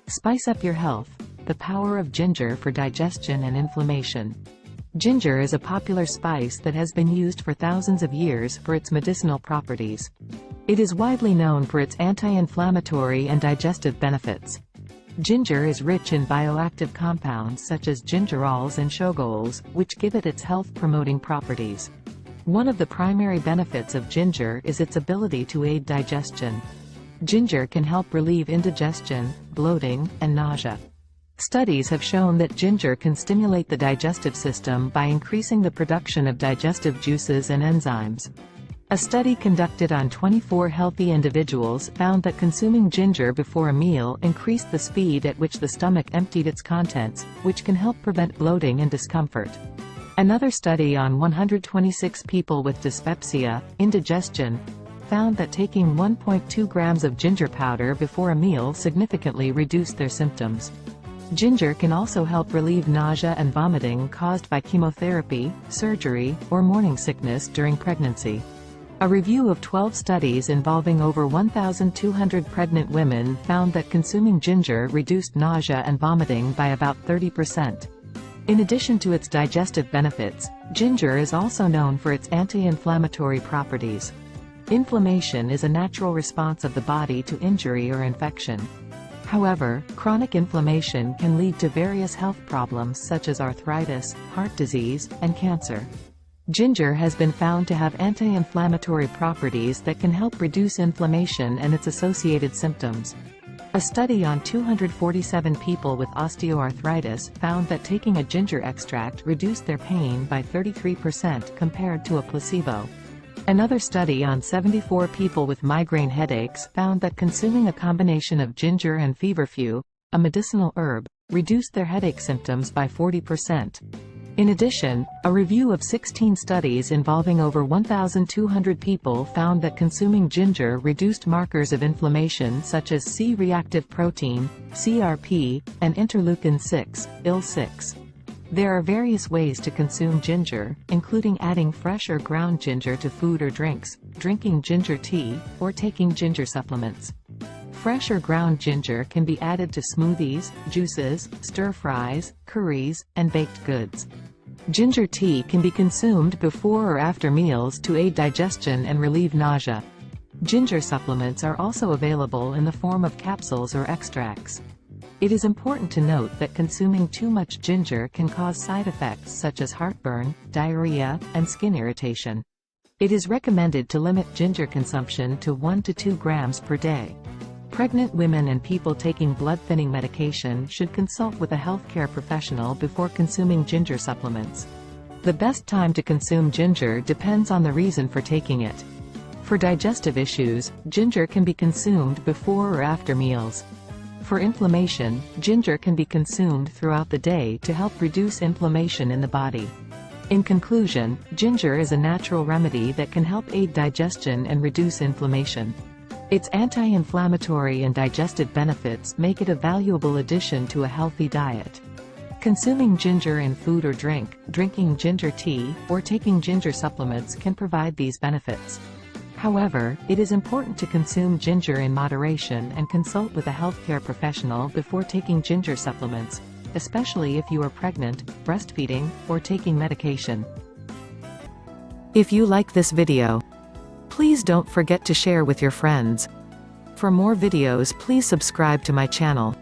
Spice up your health. The power of ginger for digestion and inflammation. Ginger is a popular spice that has been used for thousands of years for its medicinal properties. It is widely known for its anti-inflammatory and digestive benefits. Ginger is rich in bioactive compounds such as gingerols and shogols, which give it its health-promoting properties. One of the primary benefits of ginger is its ability to aid digestion. Ginger can help relieve indigestion, bloating, and nausea. Studies have shown that ginger can stimulate the digestive system by increasing the production of digestive juices and enzymes. A study conducted on 24 healthy individuals found that consuming ginger before a meal increased the speed at which the stomach emptied its contents, which can help prevent bloating and discomfort. Another study on 126 people with dyspepsia, indigestion, found that taking 1.2 grams of ginger powder before a meal significantly reduced their symptoms. Ginger can also help relieve nausea and vomiting caused by chemotherapy, surgery, or morning sickness during pregnancy. A review of 12 studies involving over 1,200 pregnant women found that consuming ginger reduced nausea and vomiting by about 30%. In addition to its digestive benefits, ginger is also known for its anti-inflammatory properties. Inflammation is a natural response of the body to injury or infection. However, chronic inflammation can lead to various health problems such as arthritis, heart disease, and cancer. Ginger has been found to have anti-inflammatory properties that can help reduce inflammation and its associated symptoms. A study on 247 people with osteoarthritis found that taking a ginger extract reduced their pain by 33% compared to a placebo. Another study on 74 people with migraine headaches found that consuming a combination of ginger and feverfew, a medicinal herb, reduced their headache symptoms by 40%. In addition, a review of 16 studies involving over 1,200 people found that consuming ginger reduced markers of inflammation such as C-reactive protein, CRP, and interleukin-6, IL-6. There are various ways to consume ginger, including adding fresh or ground ginger to food or drinks, drinking ginger tea, or taking ginger supplements. Fresh or ground ginger can be added to smoothies, juices, stir-fries, curries, and baked goods. Ginger tea can be consumed before or after meals to aid digestion and relieve nausea. Ginger supplements are also available in the form of capsules or extracts. It is important to note that consuming too much ginger can cause side effects such as heartburn, diarrhea, and skin irritation. It is recommended to limit ginger consumption to 1 to 2 grams per day. Pregnant women and people taking blood-thinning medication should consult with a healthcare professional before consuming ginger supplements. The best time to consume ginger depends on the reason for taking it. For digestive issues, ginger can be consumed before or after meals. For inflammation, ginger can be consumed throughout the day to help reduce inflammation in the body. In conclusion, ginger is a natural remedy that can help aid digestion and reduce inflammation. Its anti-inflammatory and digestive benefits make it a valuable addition to a healthy diet. Consuming ginger in food or drink, drinking ginger tea, or taking ginger supplements can provide these benefits. However, it is important to consume ginger in moderation and consult with a healthcare professional before taking ginger supplements, especially if you are pregnant, breastfeeding, or taking medication. If you like this video, please don't forget to share with your friends. For more videos, please subscribe to my channel.